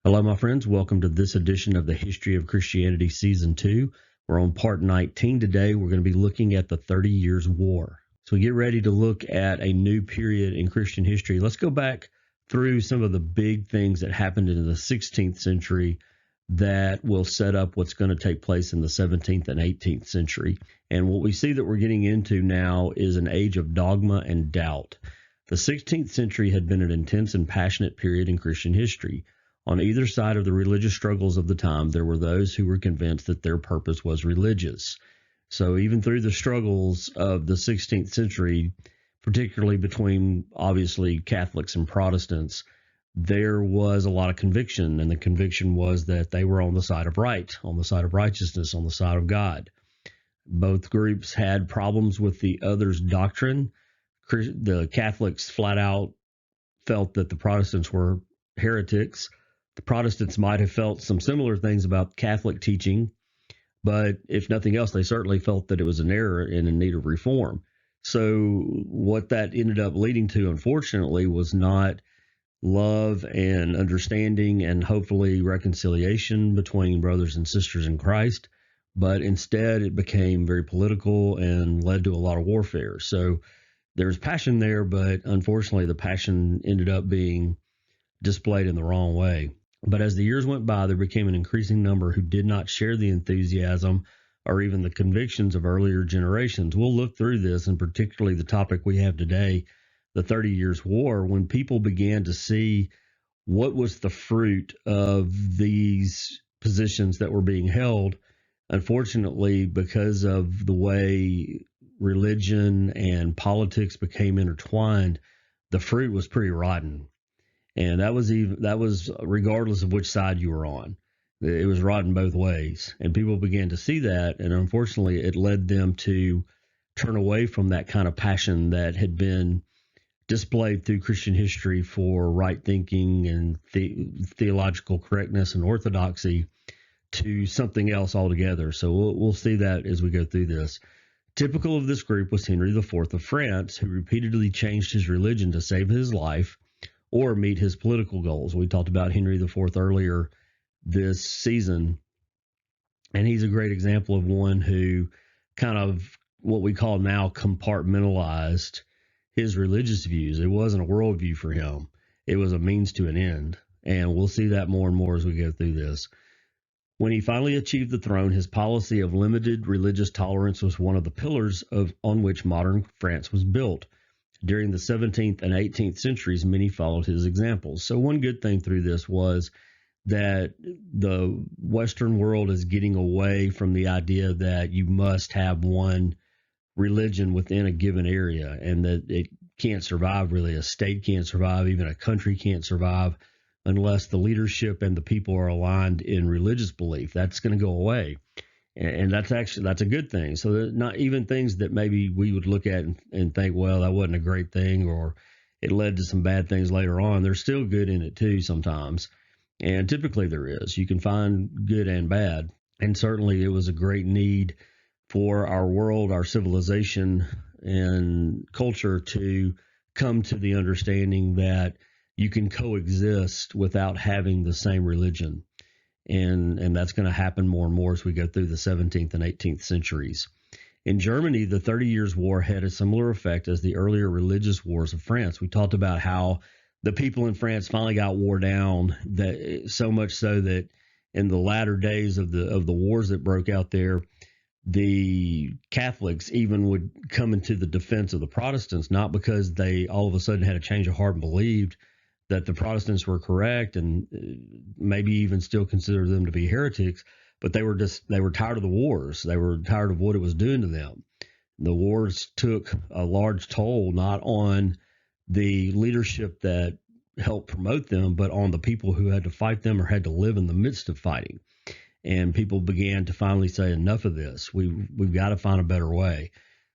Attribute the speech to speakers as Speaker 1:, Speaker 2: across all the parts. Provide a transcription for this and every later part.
Speaker 1: Hello, my friends. Welcome to this edition of the History of Christianity Season 2. We're on part 19 today. We're going to be looking at the 30 Years' War. So we get ready to look at a new period in Christian history. Let's go back through some of the big things that happened in the 16th century that will set up what's going to take place in the 17th and 18th century. And what we see that we're getting into now is an age of dogma and doubt. The 16th century had been an intense and passionate period in Christian history. On either side of the religious struggles of the time, there were those who were convinced that their purpose was religious. So even through the struggles of the 16th century, particularly between, obviously, Catholics and Protestants, there was a lot of conviction, and the conviction was that they were on the side of right, on the side of righteousness, on the side of God. Both groups had problems with the other's doctrine. The Catholics flat out felt that the Protestants were heretics. The Protestants might have felt some similar things about Catholic teaching, but if nothing else, they certainly felt that it was an error and in need of reform. So what that ended up leading to, unfortunately, was not love and understanding and hopefully reconciliation between brothers and sisters in Christ, but instead it became very political and led to a lot of warfare. So there's passion there, but unfortunately the passion ended up being displayed in the wrong way. But as the years went by, there became an increasing number who did not share the enthusiasm or even the convictions of earlier generations. We'll look through this, and particularly the topic we have today, the 30 Years' War, when people began to see what was the fruit of these positions that were being held. Unfortunately, because of the way religion and politics became intertwined, the fruit was pretty rotten. And that was regardless of which side you were on. It was rotten both ways. And people began to see that. And unfortunately, it led them to turn away from that kind of passion that had been displayed through Christian history for right thinking and theological correctness and orthodoxy to something else altogether. So we'll see that as we go through this. Typical of this group was Henry IV of France, who repeatedly changed his religion to save his life or meet his political goals. We talked about Henry IV earlier this season, and he's a great example of one who kind of what we call now compartmentalized his religious views. It wasn't a worldview for him. It was a means to an end, and we'll see that more and more as we go through this. When he finally achieved the throne, his policy of limited religious tolerance was one of the pillars on which modern France was built. During the 17th and 18th centuries, many followed his examples. So one good thing through this was that the Western world is getting away from the idea that you must have one religion within a given area and that it can't survive, really. A state can't survive, even a country can't survive unless the leadership and the people are aligned in religious belief. That's going to go away. And that's a good thing. So not even things that maybe we would look at and think, well, that wasn't a great thing, or it led to some bad things later on. There's still good in it too sometimes. And typically there is. You can find good and bad. And certainly it was a great need for our world, our civilization and culture to come to the understanding that you can coexist without having the same religion. And that's going to happen more and more as we go through the 17th and 18th centuries. In Germany, the 30 Years' War had a similar effect as the earlier religious wars of France. We talked about how the people in France finally got wore down, that so much so that in the latter days of the wars that broke out there, the Catholics even would come into the defense of the Protestants, not because they all of a sudden had a change of heart and believed that the Protestants were correct and maybe even still consider them to be heretics, but they were tired of the wars. They were tired of what it was doing to them. The wars took a large toll, not on the leadership that helped promote them, but on the people who had to fight them or had to live in the midst of fighting. And people began to finally say, enough of this. We've got to find a better way.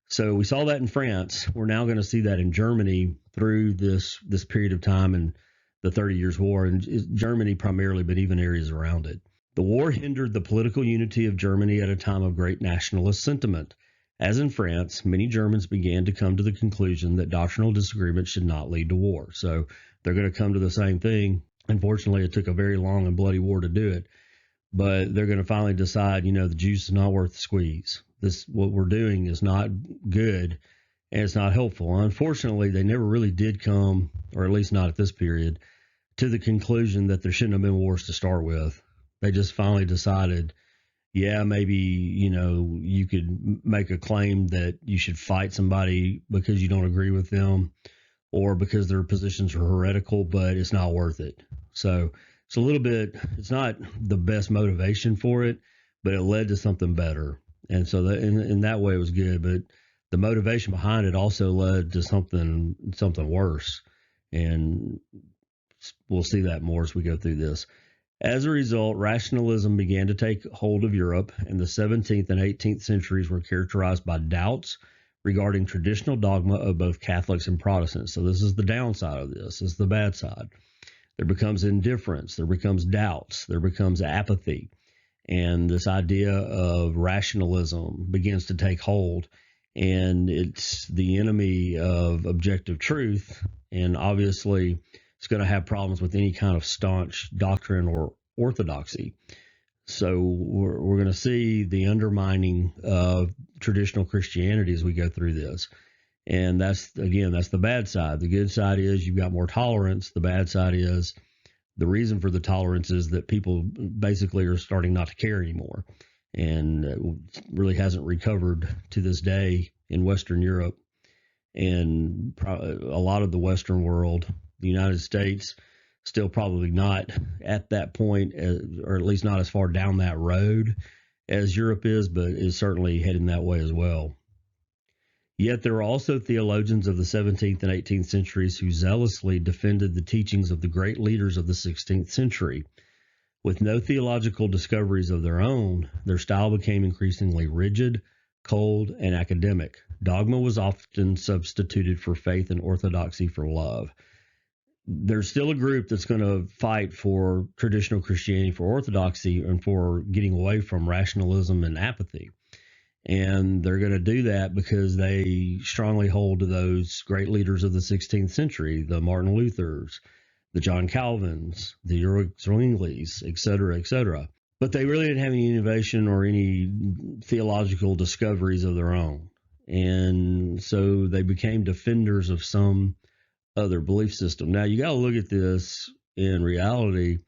Speaker 1: So we saw that in France. We're now going to see that in Germany through this period of time and the 30 Years' War, and Germany primarily, but even areas around it. The war hindered the political unity of Germany at a time of great nationalist sentiment. As in France, many Germans began to come to the conclusion that doctrinal disagreement should not lead to war. So they're going to come to the same thing. Unfortunately, it took a very long and bloody war to do it, but they're going to finally decide, the juice is not worth the squeeze. What we're doing is not good and it's not helpful. Unfortunately, they never really did come, or at least not at this period, to the conclusion that there shouldn't have been wars to start with. They just finally decided, yeah, maybe, you could make a claim that you should fight somebody because you don't agree with them or because their positions are heretical, but it's not worth it. So it's a little bit, it's not the best motivation for it, but it led to something better. And so that, in that way, it was good. But the motivation behind it also led to something worse. And we'll see that more as we go through this. As a result, rationalism began to take hold of Europe, and the 17th and 18th centuries were characterized by doubts regarding traditional dogma of both Catholics and Protestants. So this is the downside of this. This is the bad side. There becomes indifference. There becomes doubts. There becomes apathy. And this idea of rationalism begins to take hold, and it's the enemy of objective truth. And obviously, it's going to have problems with any kind of staunch doctrine or orthodoxy. So we're going to see the undermining of traditional Christianity as we go through this. And that's the bad side. The good side is you've got more tolerance. The bad side is the reason for the tolerance is that people basically are starting not to care anymore. And it really hasn't recovered to this day in Western Europe and a lot of the Western world. The United States still probably not at that point, or at least not as far down that road as Europe is, but is certainly heading that way as well. Yet there were also theologians of the 17th and 18th centuries who zealously defended the teachings of the great leaders of the 16th century. With no theological discoveries of their own, their style became increasingly rigid, cold, and academic. Dogma was often substituted for faith and orthodoxy for love. There's still a group that's going to fight for traditional Christianity, for orthodoxy, and for getting away from rationalism and apathy. And they're going to do that because they strongly hold to those great leaders of the 16th century, the Martin Luthers, the John Calvins, the Ulrich Zwingli's, et cetera, et cetera. But they really didn't have any innovation or any theological discoveries of their own. And so they became defenders of some other belief system. Now, you got to look at this in reality.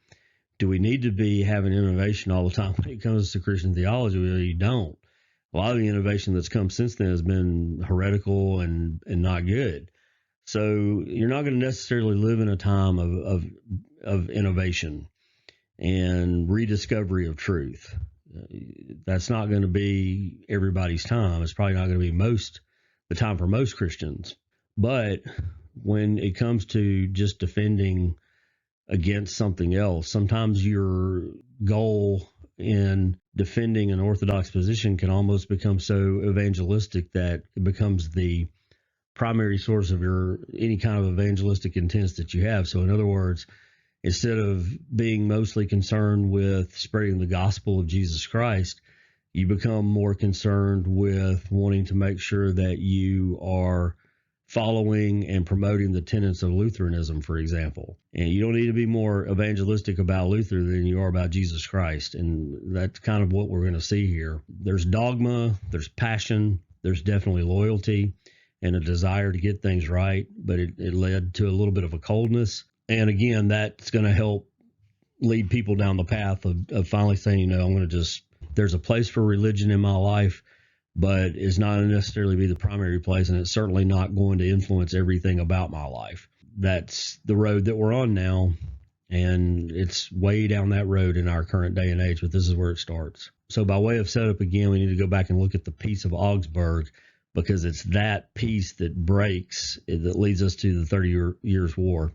Speaker 1: Do we need to be having innovation all the time when it comes to Christian theology? Well, you don't. A lot of the innovation that's come since then has been heretical and not good. So you're not going to necessarily live in a time of innovation and rediscovery of truth. That's not going to be everybody's time. It's probably not going to be the time for most Christians. But when it comes to just defending against something else, sometimes your goal in defending an orthodox position can almost become so evangelistic that it becomes the primary source of any kind of evangelistic intents that you have. So in other words, instead of being mostly concerned with spreading the gospel of Jesus Christ, you become more concerned with wanting to make sure that you are following and promoting the tenets of Lutheranism, for example. And you don't need to be more evangelistic about Luther than you are about Jesus Christ. And that's kind of what we're going to see here. There's dogma, there's passion, there's definitely loyalty and a desire to get things right, but it led to a little bit of a coldness. And again, that's going to help lead people down the path of finally saying, there's a place for religion in my life, but it's not necessarily be the primary place, and it's certainly not going to influence everything about my life. That's the road that we're on now, and it's way down that road in our current day and age, but this is where it starts. So by way of setup, again, we need to go back and look at the Peace of Augsburg, because it's that peace that leads us to the 30 Years' War.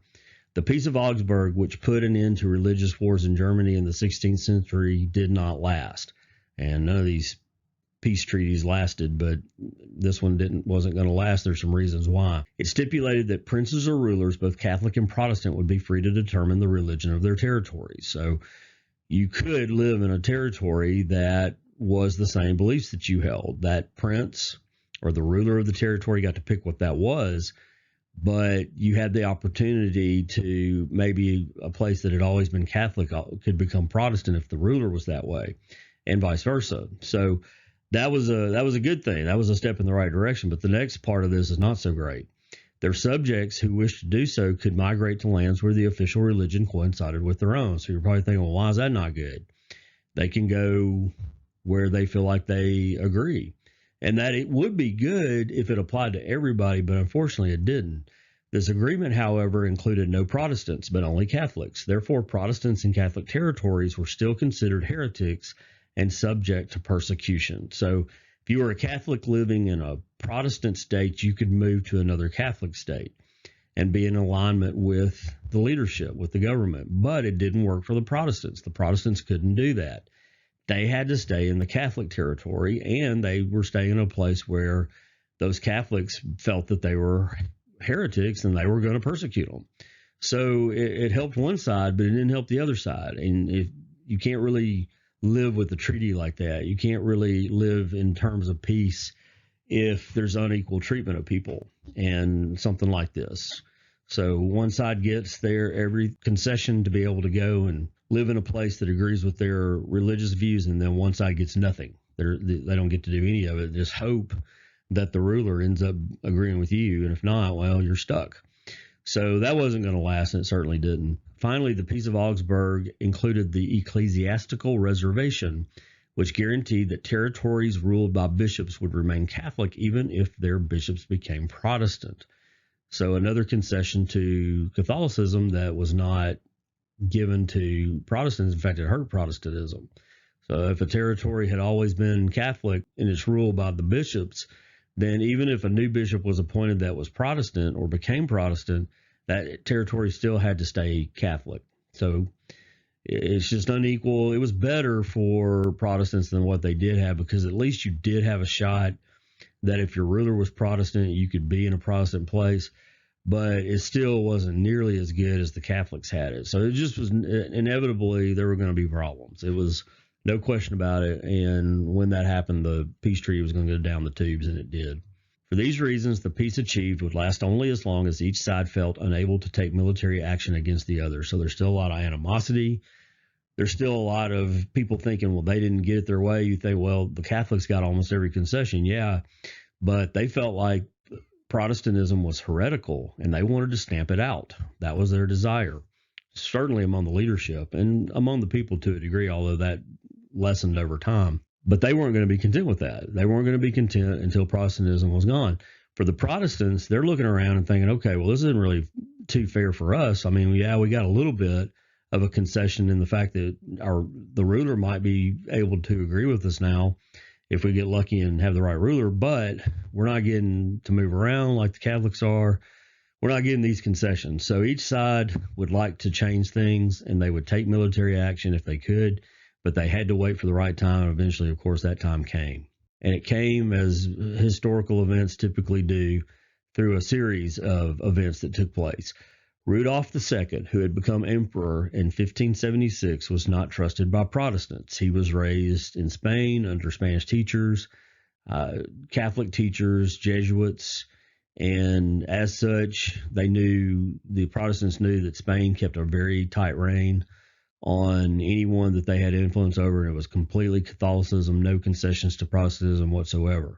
Speaker 1: The Peace of Augsburg, which put an end to religious wars in Germany in the 16th century, did not last. And none of these peace treaties lasted, but this one wasn't going to last. There's some reasons why. It stipulated that princes or rulers, both Catholic and Protestant, would be free to determine the religion of their territories. So you could live in a territory that was the same beliefs that you held. That prince or the ruler of the territory got to pick what that was, but you had the opportunity to maybe a place that had always been Catholic could become Protestant if the ruler was that way, and vice versa. So that was a good thing. That was a step in the right direction. But the next part of this is not so great. Their subjects who wished to do so could migrate to lands where the official religion coincided with their own. So you're probably thinking, well, why is that not good? They can go where they feel like they agree. And that it would be good if it applied to everybody, but unfortunately it didn't. This agreement, however, included no Protestants, but only Catholics. Therefore, Protestants in Catholic territories were still considered heretics and subject to persecution. So if you were a Catholic living in a Protestant state, you could move to another Catholic state and be in alignment with the leadership, with the government. But it didn't work for the Protestants. The Protestants couldn't do that. They had to stay in the Catholic territory, and they were staying in a place where those Catholics felt that they were heretics and they were going to persecute them. So it helped one side, but it didn't help the other side. And if you can't really live with a treaty like that, you can't really live in terms of peace if there's unequal treatment of people and something like this. So one side gets their every concession to be able to go and live in a place that agrees with their religious views, and then one side gets nothing. They don't get to do any of it. Just hope that the ruler ends up agreeing with you, and if not, well, you're stuck. So that wasn't going to last, and it certainly didn't. Finally, the Peace of Augsburg included the ecclesiastical reservation, which guaranteed that territories ruled by bishops would remain Catholic even if their bishops became Protestant. So another concession to Catholicism that was not given to Protestants. In fact, it hurt Protestantism. So if a territory had always been Catholic and it's ruled by the bishops, then even if a new bishop was appointed that was Protestant or became Protestant, that territory still had to stay Catholic. So it's just unequal. It was better for Protestants than what they did have, because at least you did have a shot that if your ruler was Protestant, you could be in a Protestant place, but it still wasn't nearly as good as the Catholics had it. So it just was inevitably there were going to be problems. It was no question about it. And when that happened, the peace treaty was going to go down the tubes, and it did. For these reasons, the peace achieved would last only as long as each side felt unable to take military action against the other. So there's still a lot of animosity. There's still a lot of people thinking, well, they didn't get it their way. You think, well, the Catholics got almost every concession. Yeah, but they felt like Protestantism was heretical, and they wanted to stamp it out. That was their desire, certainly among the leadership and among the people to a degree, although that lessened over time. But they weren't going to be content with that. They weren't going to be content until Protestantism was gone. For the Protestants, they're looking around and thinking, okay, well, this isn't really too fair for us. I mean, yeah, we got a little bit of a concession in the fact that the ruler might be able to agree with us now if we get lucky and have the right ruler, but we're not getting to move around like the Catholics are. We're not getting these concessions. So each side would like to change things, and they would take military action if they could, but they had to wait for the right time. And eventually, of course, that time came. And it came, as historical events typically do, through a series of events that took place. Rudolph II, who had become emperor in 1576, was not trusted by Protestants. He was raised in Spain under Spanish teachers, Catholic teachers, Jesuits, and as such, the Protestants knew that Spain kept a very tight rein on anyone that they had influence over, and it was completely Catholicism, no concessions to Protestantism whatsoever.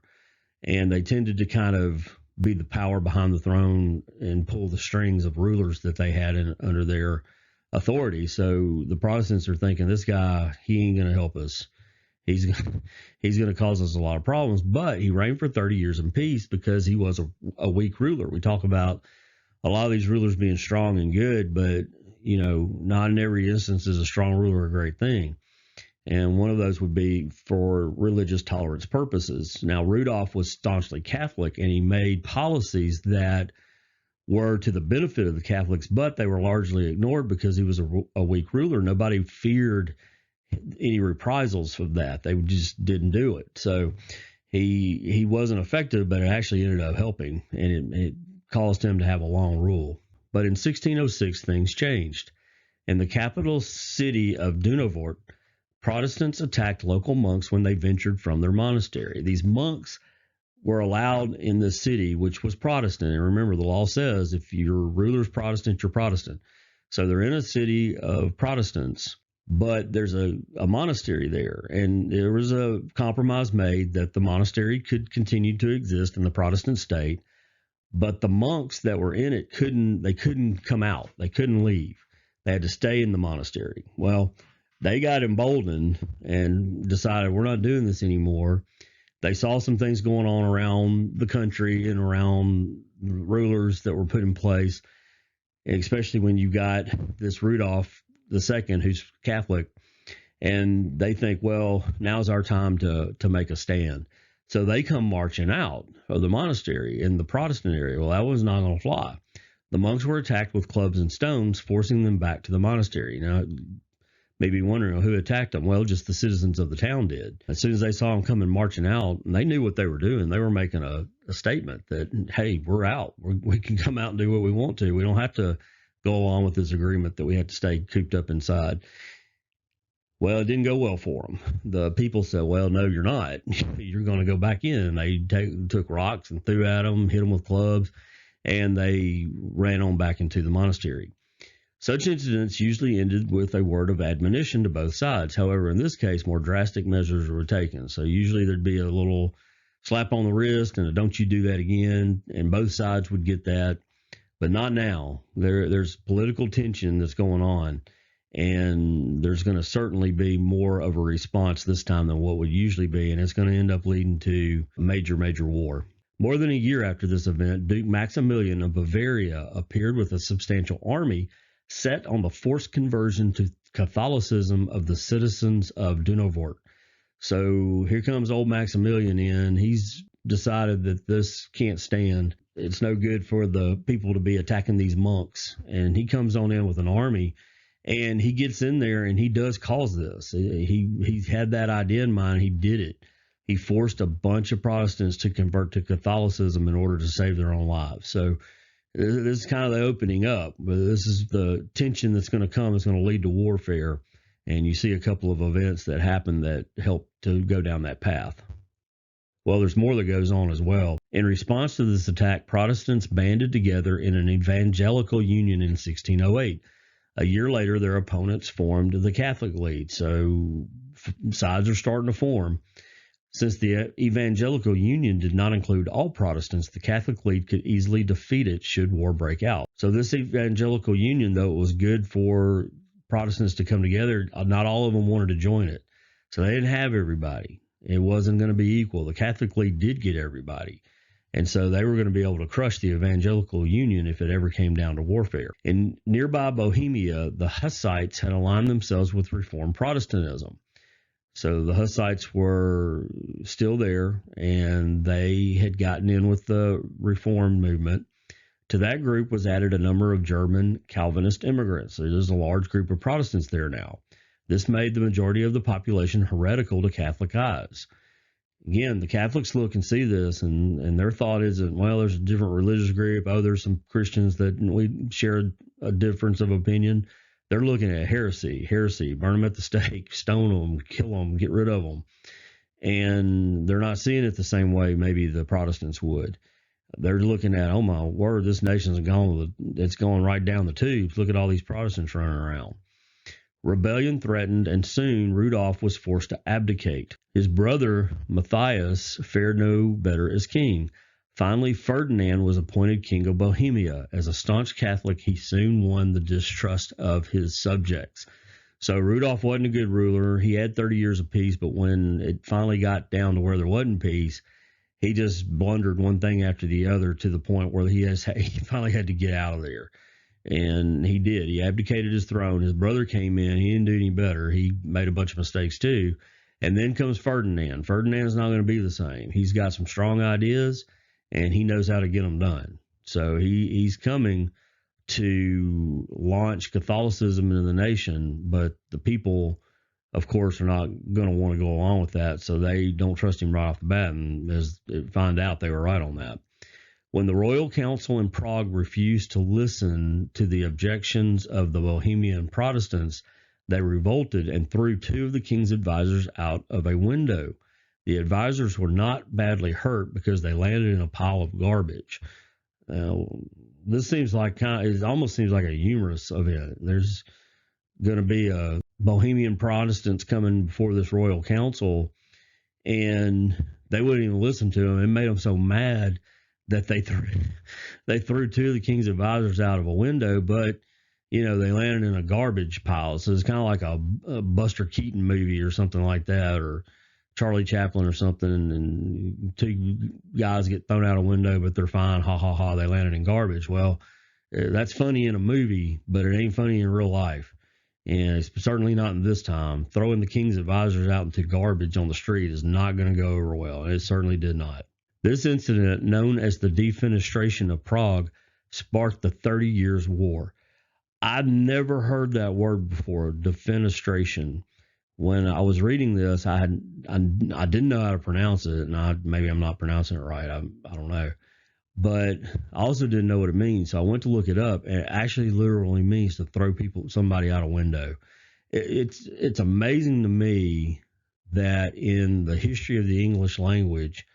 Speaker 1: And they tended to kind of be the power behind the throne and pull the strings of rulers that they had under their authority. So the Protestants are thinking, this guy, he ain't going to help us. He's going to cause us a lot of problems. But he reigned for 30 years in peace because he was a weak ruler. We talk about a lot of these rulers being strong and good, but not in every instance is a strong ruler a great thing. And one of those would be for religious tolerance purposes. Now, Rudolph was staunchly Catholic, and he made policies that were to the benefit of the Catholics, but they were largely ignored because he was a weak ruler. Nobody feared any reprisals for that. They just didn't do it. So he wasn't effective, but it actually ended up helping, and it caused him to have a long rule. But in 1606, things changed. In the capital city of Dunavort, Protestants attacked local monks when they ventured from their monastery. These monks were allowed in the city, which was Protestant. And remember, the law says if your ruler's Protestant, you're Protestant. So they're in a city of Protestants, but there's a monastery there. And there was a compromise made that the monastery could continue to exist in the Protestant state, but the monks that were in it couldn't come out. They couldn't leave. They had to stay in the monastery. Well, they got emboldened and decided we're not doing this anymore. They saw some things going on around the country and around rulers that were put in place, especially when you got this Rudolph II, who's Catholic, and they think, well, now's our time to make a stand. So they come marching out of the monastery in the Protestant area. Well, that was not going to fly. The monks were attacked with clubs and stones, forcing them back to the monastery. Now, maybe wondering who attacked them. Well, just the citizens of the town did. As soon as they saw them coming marching out, and they knew what they were doing. They were making a statement that, hey, we're out. We can come out and do what we want to. We don't have to go along with this agreement that we had to stay cooped up inside. Well, it didn't go well for them. The people said, well, no, you're not. You're going to go back in. They took rocks and threw at them, hit them with clubs, and they ran on back into the monastery. Such incidents usually ended with a word of admonition to both sides. However, in this case, more drastic measures were taken. So usually there'd be a little slap on the wrist and a don't you do that again, and both sides would get that. But not now. There's political tension that's going on, and there's going to certainly be more of a response this time than what would usually be, and it's going to end up leading to a major war. More than a year after this event, Duke Maximilian of Bavaria appeared with a substantial army set on the forced conversion to Catholicism of the citizens of Dunevort. So here comes old Maximilian in. He's decided that this can't stand. It's no good for the people to be attacking these monks. And he comes on in with an army, and he gets in there and he does cause this. He had that idea in mind. He did it. He forced a bunch of Protestants to convert to Catholicism in order to save their own lives. So this is kind of the opening up, but this is the tension that's going to come. It's going to lead to warfare. And you see a couple of events that happen that help to go down that path. Well, there's more that goes on as well. In response to this attack, Protestants banded together in an evangelical union in 1608. A year later, their opponents formed the Catholic League. So sides are starting to form. Since the Evangelical Union did not include all Protestants, the Catholic League could easily defeat it should war break out. So this Evangelical Union, though it was good for Protestants to come together, not all of them wanted to join it. So they didn't have everybody. It wasn't going to be equal. The Catholic League did get everybody. And so they were going to be able to crush the Evangelical Union if it ever came down to warfare. In nearby Bohemia, the Hussites had aligned themselves with Reformed Protestantism. So the Hussites were still there, and they had gotten in with the Reformed movement. To that group was added a number of German Calvinist immigrants. So there's a large group of Protestants there now. This made the majority of the population heretical to Catholic eyes. Again, the Catholics look and see this, and their thought isn't, well, there's a different religious group. Oh, there's some Christians that we share a difference of opinion. They're looking at heresy, burn them at the stake, stone them, kill them, get rid of them. And they're not seeing it the same way maybe the Protestants would. They're looking at, oh my word, this nation's it's going right down the tubes. Look at all these Protestants running around. Rebellion threatened, and soon Rudolph was forced to abdicate. His brother Matthias fared no better as king. Finally, Ferdinand was appointed king of Bohemia. As a staunch Catholic, he soon won the distrust of his subjects. So Rudolph wasn't a good ruler. He had 30 years of peace, but when it finally got down to where there wasn't peace, he just blundered one thing after the other to the point where he finally had to get out of there. And he did. He abdicated his throne. His brother came in. He didn't do any better. He made a bunch of mistakes too. And then comes Ferdinand. Ferdinand's not going to be the same. He's got some strong ideas, and he knows how to get them done. So he's coming to launch Catholicism into the nation, but the people, of course, are not going to want to go along with that, so they don't trust him right off the bat, and as they find out, they were right on that. When the Royal Council in Prague refused to listen to the objections of the Bohemian Protestants, they revolted and threw two of the king's advisors out of a window. The advisors were not badly hurt because they landed in a pile of garbage. Now, this seems like it almost seems like a humorous event. There's going to be a Bohemian Protestants coming before this royal council, and they wouldn't even listen to them. It made them so mad that they threw two of the king's advisors out of a window, but they landed in a garbage pile. So it's kind of like a Buster Keaton movie or something like that, or Charlie Chaplin or something, and two guys get thrown out a window, but they're fine. Ha ha ha! They landed in garbage. Well, that's funny in a movie, but it ain't funny in real life, and it's certainly not in this time. Throwing the king's advisors out into garbage on the street is not going to go over well, and it certainly did not. This incident, known as the Defenestration of Prague, sparked the 30 Years' War. I'd never heard that word before, defenestration. When I was reading this, I didn't know how to pronounce it, and maybe I'm not pronouncing it right. I don't know, but I also didn't know what it means. So I went to look it up, and it actually literally means to throw somebody out a window. It's amazing to me that in the history of the English language,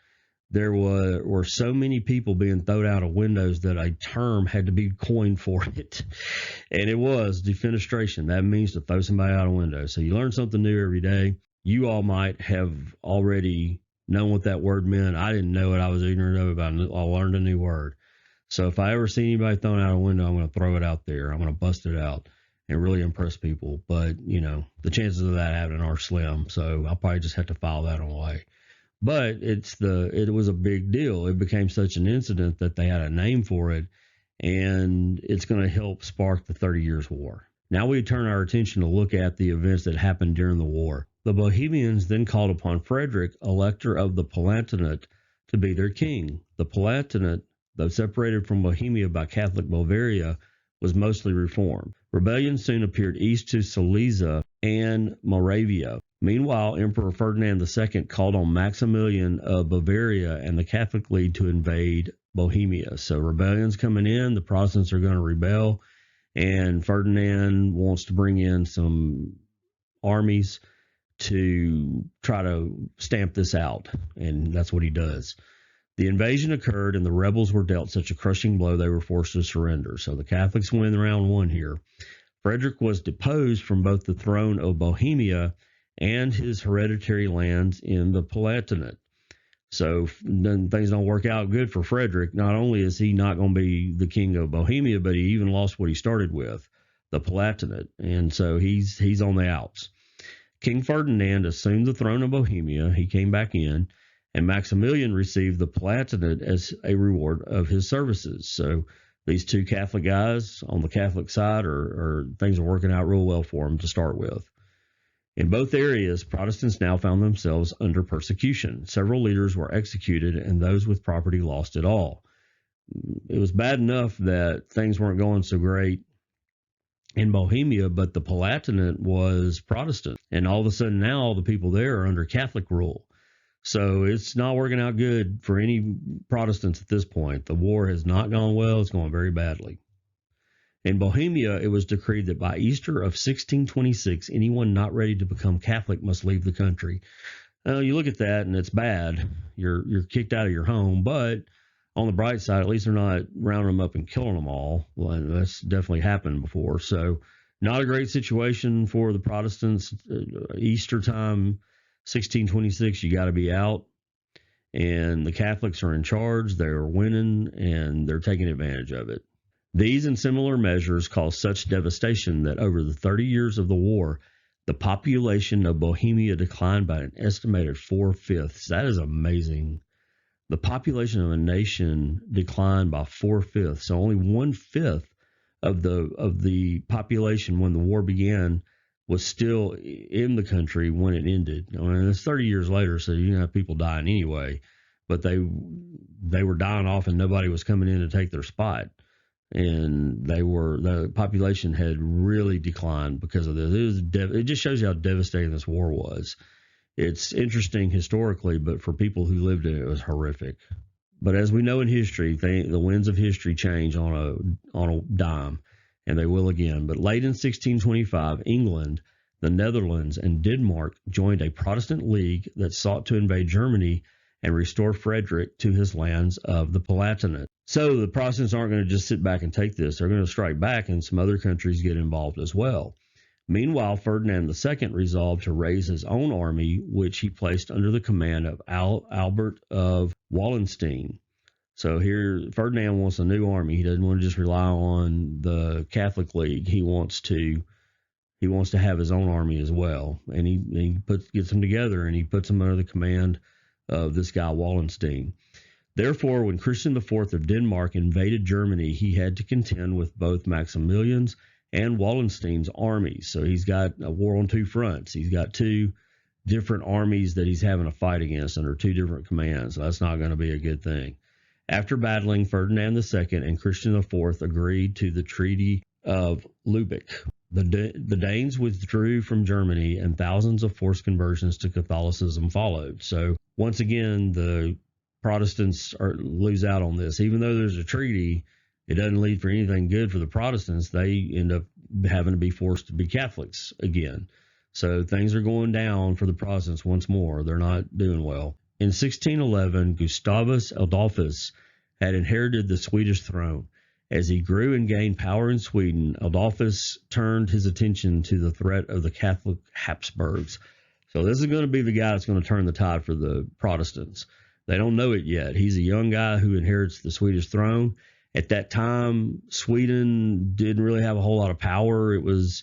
Speaker 1: there were so many people being thrown out of windows that a term had to be coined for it. And it was defenestration. That means to throw somebody out a window. So you learn something new every day. You all might have already known what that word meant. I didn't know it. I was ignorant of it, but I learned a new word. So if I ever see anybody thrown out a window, I'm going to throw it out there. I'm going to bust it out and really impress people. But, the chances of that happening are slim. So I'll probably just have to file that on away. But it was a big deal. It became such an incident that they had a name for it, and it's going to help spark the 30 Years' War. Now we turn our attention to look at the events that happened during the war. The Bohemians then called upon Frederick, elector of the Palatinate, to be their king. The Palatinate, though separated from Bohemia by Catholic Bavaria, was mostly reformed. Rebellion soon appeared east to Silesia and Moravia. Meanwhile, Emperor Ferdinand II called on Maximilian of Bavaria and the Catholic League to invade Bohemia. So rebellion's coming in, the Protestants are going to rebel, and Ferdinand wants to bring in some armies to try to stamp this out, and that's what he does. The invasion occurred, and the rebels were dealt such a crushing blow they were forced to surrender. So the Catholics win round one here. Frederick was deposed from both the throne of Bohemia and his hereditary lands in the Palatinate. So then things don't work out good for Frederick. Not only is he not going to be the king of Bohemia, but he even lost what he started with, the Palatinate. And so he's on the outs. King Ferdinand assumed the throne of Bohemia. He came back in, and Maximilian received the Palatinate as a reward of his services. So these two Catholic guys on the Catholic side things are working out real well for them to start with. In both areas, Protestants now found themselves under persecution. Several leaders were executed, and those with property lost it all. It was bad enough that things weren't going so great in Bohemia, but the Palatinate was Protestant, and all of a sudden now all the people there are under Catholic rule. So it's not working out good for any Protestants at this point. The war has not gone well. It's going very badly. In Bohemia, it was decreed that by Easter of 1626, anyone not ready to become Catholic must leave the country. Now, you look at that, and it's bad. You're kicked out of your home, but on the bright side, at least they're not rounding them up and killing them all. Well, that's definitely happened before. So not a great situation for the Protestants. Easter time, 1626, you got to be out. And the Catholics are in charge. They're winning, and they're taking advantage of it. These and similar measures caused such devastation that over the 30 years of the war, the population of Bohemia declined by an estimated 4/5. That is amazing. The population of a nation declined by 4/5. So only 1/5 of the population when the war began was still in the country when it ended. I mean, it's 30 years later, so you have people dying anyway, but they were dying off and nobody was coming in to take their spot. And the population had really declined because of this. It just shows you how devastating this war was. It's interesting historically, but for people who lived in it, it was horrific. But as we know in history, the winds of history change on a dime, and they will again. But late in 1625, England, the Netherlands, and Denmark joined a Protestant league that sought to invade Germany and restore Frederick to his lands of the Palatinate. So the Protestants aren't going to just sit back and take this. They're going to strike back, and some other countries get involved as well. Meanwhile, Ferdinand II resolved to raise his own army, which he placed under the command of Albert of Wallenstein. So here, Ferdinand wants a new army. He doesn't want to just rely on the Catholic League. He wants to have his own army as well, and he gets them together and he puts them under the command of this guy Wallenstein. Therefore, when Christian IV of Denmark invaded Germany, he had to contend with both Maximilian's and Wallenstein's armies. So he's got a war on two fronts. He's got two different armies that he's having a fight against under two different commands. So that's not going to be a good thing. After battling, Ferdinand II and Christian IV agreed to the Treaty of Lubeck. The Danes withdrew from Germany, and thousands of forced conversions to Catholicism followed. So once again, the Protestants lose out on this. Even though there's a treaty, it doesn't lead for anything good for the Protestants. They end up having to be forced to be Catholics again. So things are going down for the Protestants once more. They're not doing well. In 1611, Gustavus Adolphus had inherited the Swedish throne. As he grew and gained power in Sweden, Adolphus turned his attention to the threat of the Catholic Habsburgs. So this is going to be the guy that's going to turn the tide for the Protestants. They don't know it yet. He's a young guy who inherits the Swedish throne. At that time, Sweden didn't really have a whole lot of power. It was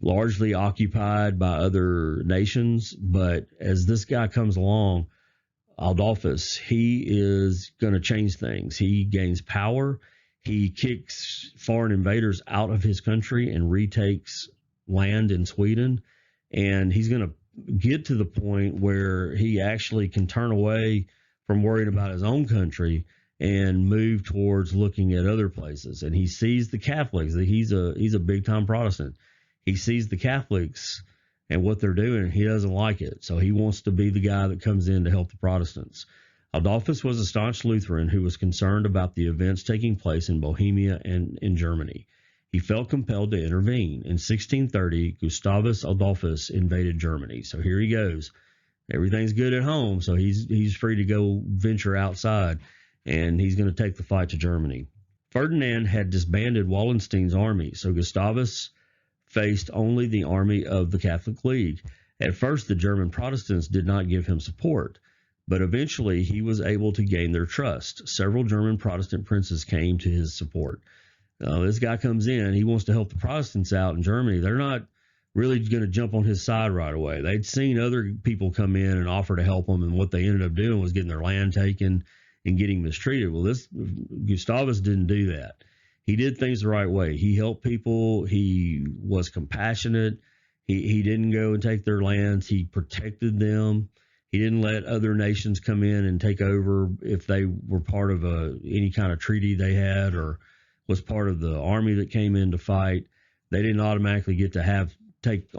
Speaker 1: largely occupied by other nations. But as this guy comes along, Adolphus, he is going to change things. He gains power. He kicks foreign invaders out of his country and retakes land in Sweden. And he's going to get to the point where he actually can turn away from worrying about his own country and move towards looking at other places. And he sees the Catholics. He's a big time Protestant. He sees the Catholics and what they're doing, and he doesn't like it. So he wants to be the guy that comes in to help the Protestants. Adolphus was a staunch Lutheran who was concerned about the events taking place in Bohemia and in Germany. He felt compelled to intervene. In 1630, Gustavus Adolphus invaded Germany. So here he goes. Everything's good at home, so he's free to go venture outside, and he's going to take the fight to Germany. Ferdinand had disbanded Wallenstein's army, so Gustavus faced only the army of the Catholic League. At first, the German Protestants did not give him support, but eventually he was able to gain their trust. Several German Protestant princes came to his support. This guy comes in, he wants to help the Protestants out in Germany. They're not really going to jump on his side right away. They'd seen other people come in and offer to help them, and what they ended up doing was getting their land taken and getting mistreated. Well, this Gustavus didn't do that. He did things the right way. He helped people. He was compassionate. He didn't go and take their lands. He protected them. He didn't let other nations come in and take over if they were part of any kind of treaty they had or was part of the army that came in to fight. They didn't automatically get to take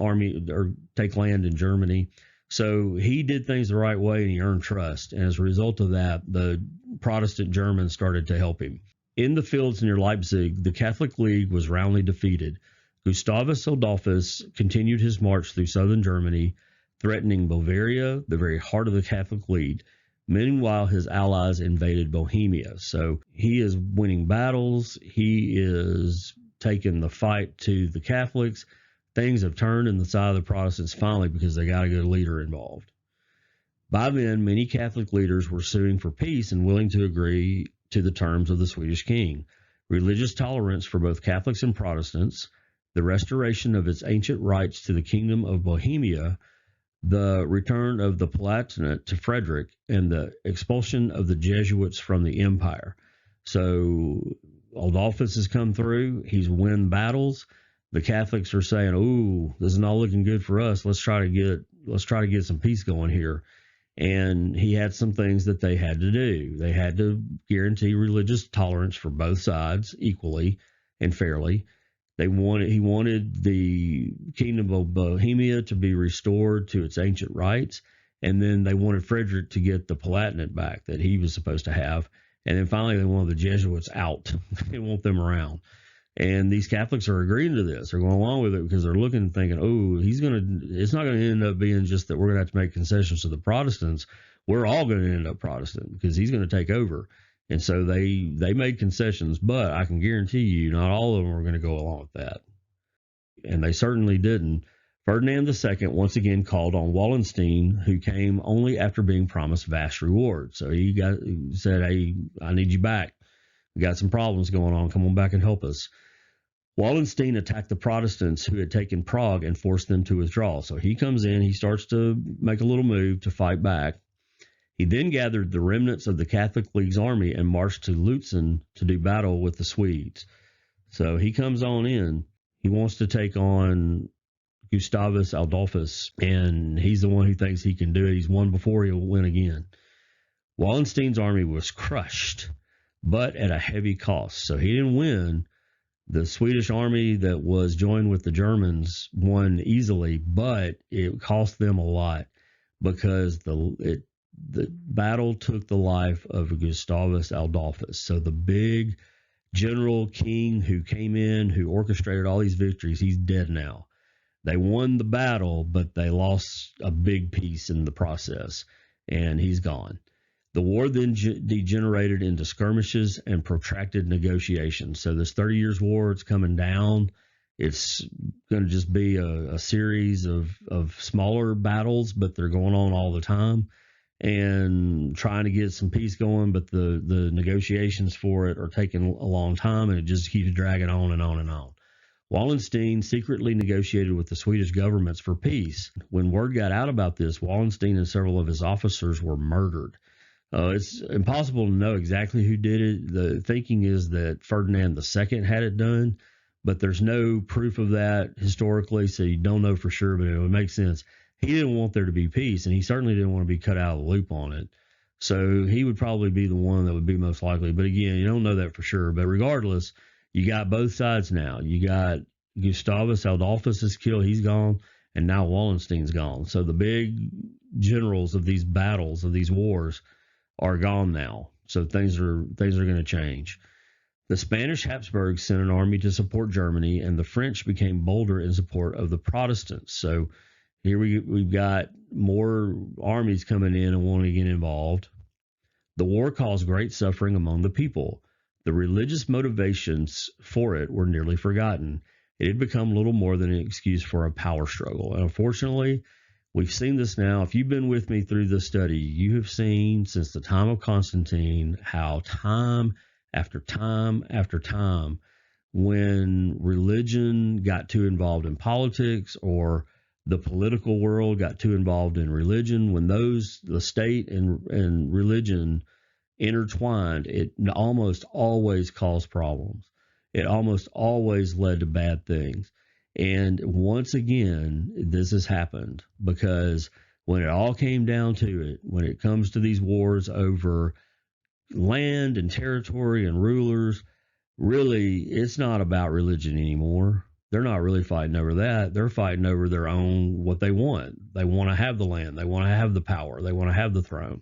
Speaker 1: land in Germany. So he did things the right way, and he earned trust. And as a result of that, the Protestant Germans started to help him. In the fields near Leipzig, the Catholic League was roundly defeated. Gustavus Adolphus continued his march through southern Germany, threatening Bavaria, the very heart of the Catholic League. Meanwhile, his allies invaded Bohemia. So he is winning battles. He is taking the fight to the Catholics. Things have turned in the side of the Protestants finally because they got a good leader involved. By then, many Catholic leaders were suing for peace and willing to agree to the terms of the Swedish king. Religious tolerance for both Catholics and Protestants, the restoration of its ancient rights to the Kingdom of Bohemia, the return of the Palatinate to Frederick, and the expulsion of the Jesuits from the empire. So Adolphus has come through. He's won battles. The Catholics are saying, "Ooh, this is not looking good for us. Let's try to get some peace going here." And he had some things that they had to do. They had to guarantee religious tolerance for both sides equally and fairly. He wanted the Kingdom of Bohemia to be restored to its ancient rights. And then they wanted Frederick to get the Palatinate back that he was supposed to have. And then finally, they wanted the Jesuits out. They want them around. And these Catholics are agreeing to this. They're going along with it because they're looking and thinking, oh, it's not going to end up being just that we're going to have to make concessions to the Protestants. We're all going to end up Protestant because he's going to take over. And so they made concessions, but I can guarantee you not all of them are going to go along with that. And they certainly didn't. Ferdinand II once again called on Wallenstein, who came only after being promised vast rewards. So he said, hey, I need you back. We got some problems going on. Come on back and help us. Wallenstein attacked the Protestants who had taken Prague and forced them to withdraw. So he comes in, he starts to make a little move to fight back. He then gathered the remnants of the Catholic League's army and marched to Lutzen to do battle with the Swedes. So he comes on in. He wants to take on Gustavus Adolphus, and he's the one who thinks he can do it. He's won before, he'll win again. Wallenstein's army was crushed, but at a heavy cost. So he didn't win. The Swedish army that was joined with the Germans won easily, but it cost them a lot because the battle took the life of Gustavus Adolphus. So the big general king who came in, who orchestrated all these victories, he's dead now. They won the battle, but they lost a big piece in the process, and he's gone. The war then degenerated into skirmishes and protracted negotiations. So this 30 Years' War, it's coming down. It's going to just be a series of smaller battles, but they're going on all the time and trying to get some peace going. But the negotiations for it are taking a long time, and it just keeps dragging on and on and on. Wallenstein secretly negotiated with the Swedish governments for peace. When word got out about this, Wallenstein and several of his officers were murdered. It's impossible to know exactly who did it. The thinking is that Ferdinand II had it done, but there's no proof of that historically, so you don't know for sure, but it would make sense. He didn't want there to be peace, and he certainly didn't want to be cut out of the loop on it. So he would probably be the one that would be most likely. But again, you don't know that for sure. But regardless, you got both sides now. You got Gustavus Adolphus is killed, he's gone, and now Wallenstein's gone. So the big generals of these battles, of these wars, are gone now. So things are going to change. The Spanish Habsburgs sent an army to support Germany, and the French became bolder in support of the Protestants. So here we've got more armies coming in and wanting to get involved. The war caused great suffering among the people. The religious motivations for it were nearly forgotten. It had become little more than an excuse for a power struggle. And unfortunately, we've seen this now. If you've been with me through this study, you have seen since the time of Constantine how time after time after time, when religion got too involved in politics or the political world got too involved in religion, when the state and religion intertwined, it almost always caused problems. It almost always led to bad things. And once again, this has happened because when it all came down to it, when it comes to these wars over land and territory and rulers, really, it's not about religion anymore. They're not really fighting over that. They're fighting over their own, what they want. They want to have the land. They want to have the power. They want to have the throne.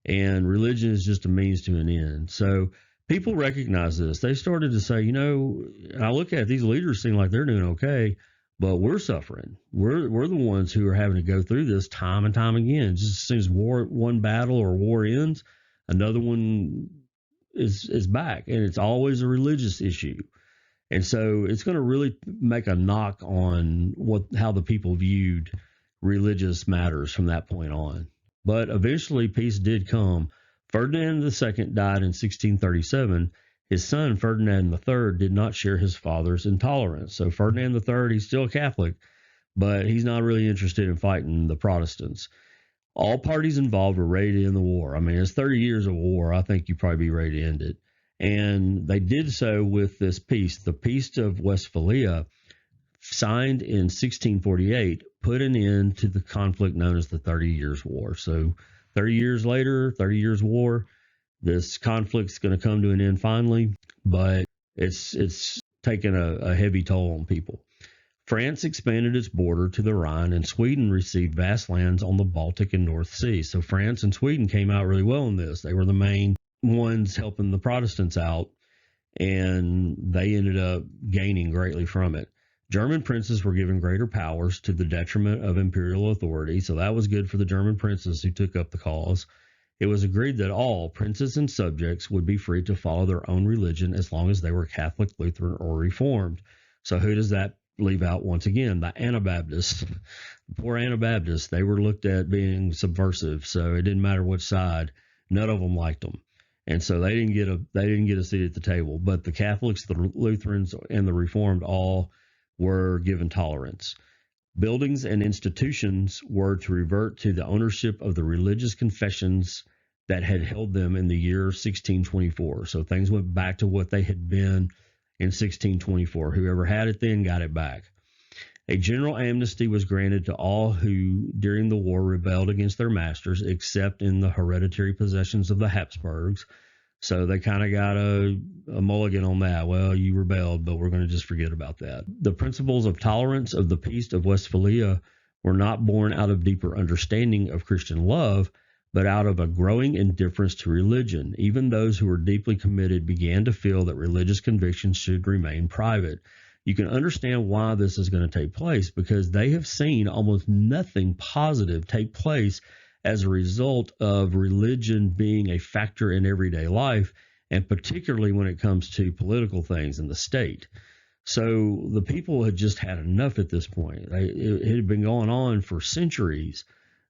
Speaker 1: And religion is just a means to an end. So people recognize this. They started to say, and I look at it, these leaders seem like they're doing okay, but we're suffering. We're the ones who are having to go through this time and time again. Just as soon as one battle or war ends, another one is back, and it's always a religious issue. And so it's going to really make a knock on how the people viewed religious matters from that point on. But eventually peace did come. Ferdinand II died in 1637. His son, Ferdinand III, did not share his father's intolerance. So Ferdinand III, he's still a Catholic, but he's not really interested in fighting the Protestants. All parties involved were ready to end the war. I mean, it's 30 years of war. I think you'd probably be ready to end it. And they did so with this peace. The Peace of Westphalia, signed in 1648, put an end to the conflict known as the 30 Years' War. So 30 years later, 30 Years' War, this conflict's going to come to an end finally, but it's taken a heavy toll on people. France expanded its border to the Rhine, and Sweden received vast lands on the Baltic and North Sea. So France and Sweden came out really well in this. They were the main ones helping the Protestants out. and they ended up gaining greatly from it. German princes were given greater powers to the detriment of imperial authority, so that was good for the German princes who took up the cause. It was agreed that all princes and subjects would be free to follow their own religion as long as they were Catholic, Lutheran, or Reformed. So who does that leave out once again? The Anabaptists. The poor Anabaptists, they were looked at being subversive, so it didn't matter which side. None of them liked them. And so they didn't get a seat at the table. But the Catholics, the Lutherans, and the Reformed all were given tolerance. Buildings and institutions were to revert to the ownership of the religious confessions that had held them in the year 1624. So things went back to what they had been in 1624. Whoever had it then got it back. A general amnesty was granted to all who, during the war, rebelled against their masters, except in the hereditary possessions of the Habsburgs. So they kind of got a mulligan on that. Well, you rebelled, but we're going to just forget about that. The principles of tolerance of the Peace of Westphalia were not born out of deeper understanding of Christian love, but out of a growing indifference to religion. Even those who were deeply committed began to feel that religious convictions should remain private. You can understand why this is going to take place, because they have seen almost nothing positive take place as a result of religion being a factor in everyday life, and particularly when it comes to political things in the state. So the people had just had enough at this point. It had been going on for centuries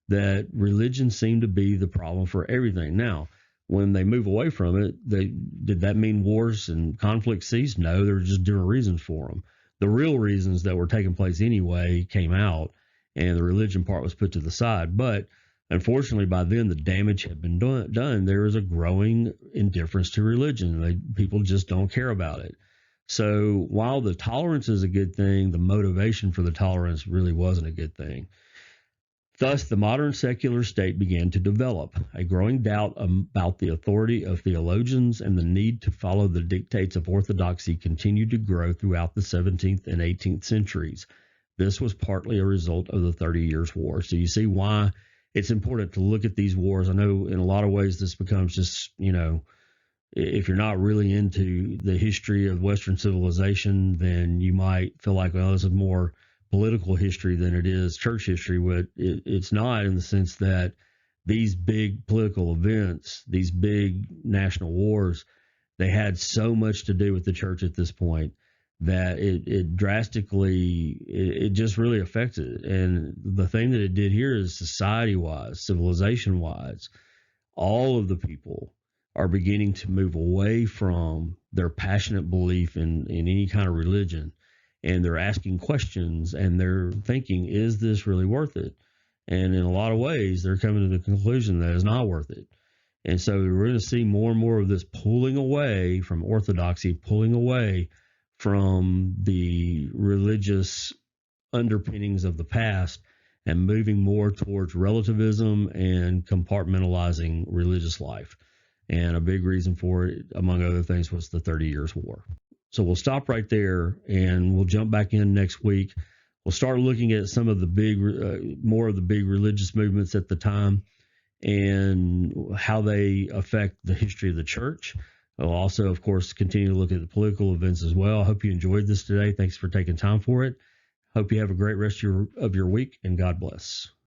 Speaker 1: that religion seemed to be the problem for everything. Now, when they move away from it, did that mean wars and conflicts ceased? No, there were just different reasons for them. The real reasons that were taking place anyway came out, and the religion part was put to the side. But unfortunately, by then, the damage had been done. There is a growing indifference to religion. People just don't care about it. So while the tolerance is a good thing, the motivation for the tolerance really wasn't a good thing. Thus, the modern secular state began to develop. A growing doubt about the authority of theologians and the need to follow the dictates of orthodoxy continued to grow throughout the 17th and 18th centuries. This was partly a result of the 30 Years' War. So you see why it's important to look at these wars. I know in a lot of ways this becomes just, if you're not really into the history of Western civilization, then you might feel like, well, this is more political history than it is church history. But it's not, in the sense that these big political events, these big national wars, they had so much to do with the church at this point that it drastically, it just really affected it. And the thing that it did here is society-wise, civilization-wise, all of the people are beginning to move away from their passionate belief in any kind of religion. And they're asking questions, and they're thinking, is this really worth it? And in a lot of ways, they're coming to the conclusion that it's not worth it. And so we're going to see more and more of this pulling away from orthodoxy, pulling away from the religious underpinnings of the past, and moving more towards relativism and compartmentalizing religious life. And a big reason for it, among other things, was the 30 Years' War. So we'll stop right there, and we'll jump back in next week. We'll start looking at some of the more of the big religious movements at the time and how they affect the history of the church. We'll also, of course, continue to look at the political events as well. I hope you enjoyed this today. Thanks for taking time for it. Hope you have a great rest of your week, and God bless.